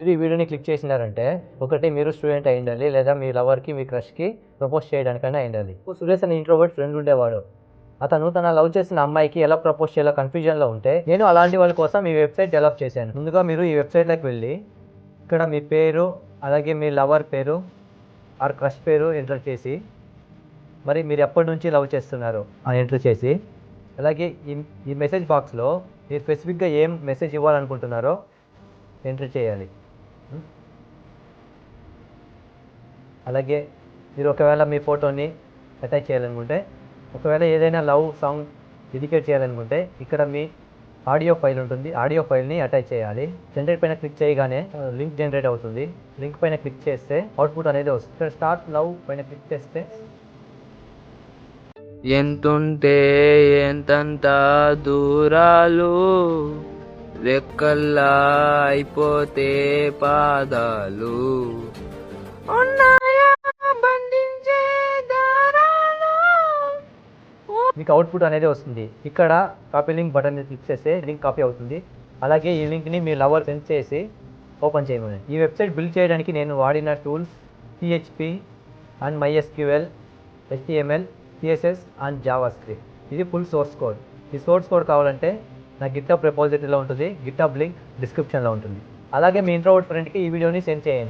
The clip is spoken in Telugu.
మీరు ఈ వీడియోని క్లిక్ చేసినారంటే ఒకటి మీరు స్టూడెంట్ అయి ఉండాలి, లేదా మీ లవర్కి మీ క్రష్కి ప్రపోజ్ చేయడానికైనా అయి ఉండాలి. సురేష్ అనే ఇంట్రోవర్ట్ ఫ్రెండ్ ఉండేవాడు. అతను తన లవ్ చేసిన అమ్మాయికి ఎలా ప్రపోజ్ చేయాలో కన్ఫ్యూజన్లో ఉంటే నేను అలాంటి వాళ్ళ కోసం ఈ వెబ్సైట్ డెవలప్ చేశాను. ముందుగా మీరు ఈ వెబ్సైట్లోకి వెళ్ళి ఇక్కడ మీ పేరు, అలాగే మీ లవర్ పేరు ఆర్ క్రష్ పేరు ఎంటర్ చేసి, మరి మీరు ఎప్పటి నుంచి లవ్ చేస్తున్నారు అని ఎంటర్ చేసి, అలాగే ఈ మెసేజ్ బాక్స్లో మీరు స్పెసిఫిక్గా ఏం మెసేజ్ ఇవ్వాలనుకుంటున్నారో ఎంటర్ చేయాలి. అలాగే మీరు ఒకవేళ మీ ఫోటోని అటాచ్ చేయాలనుకుంటే, ఒకవేళ ఏదైనా లవ్ సాంగ్ డెడికేట్ చేయాలనుకుంటే ఇక్కడ మీ ఆడియో ఫైల్ ఉంటుంది, ఆడియో ఫైల్ని అటాచ్ చేయాలి. జనరేట్ పైన క్లిక్ చేయగానే లింక్ జనరేట్ అవుతుంది. లింక్ పైన క్లిక్ చేస్తే అవుట్పుట్ అనేది వస్తుంది. ఇక్కడ స్టార్ట్ లవ్ పైన క్లిక్ చేస్తే ఎంతుంటే ఎంతంత దూరాలు, రెక్కల్లా అయిపోతే పాదాలు, ఉన్నాయా బంధించే దారాలు. మీకు అవుట్పుట్ అనేది వస్తుంది. ఇక్కడ కాపీ లింక్ బటన్ మీద క్లిక్ చేస్తే లింక్ కాపీ అవుతుంది. అలాగే ఈ లింక్ని మీ లవర్ సెండ్ చేసి ఓపెన్ చేయమని. ఈ వెబ్సైట్ బిల్డ్ చేయడానికి నేను వాడిన tools PHP and MySQL, HTML, CSS and JavaScript. ఇది ఫుల్ సోర్స్ కోడ్. ఈ సోర్స్ కోడ్ కావాలంటే నా గిట్హబ్ రిపోజిటరీలో ఉంటుంది. గిట్హబ్ లింక్ డిస్క్రిప్షన్లో ఉంటుంది. అలాగే మీ ఇంట్రోవర్ట్ ఫ్రెండ్కి ఈ వీడియోని సెండ్ చేయండి.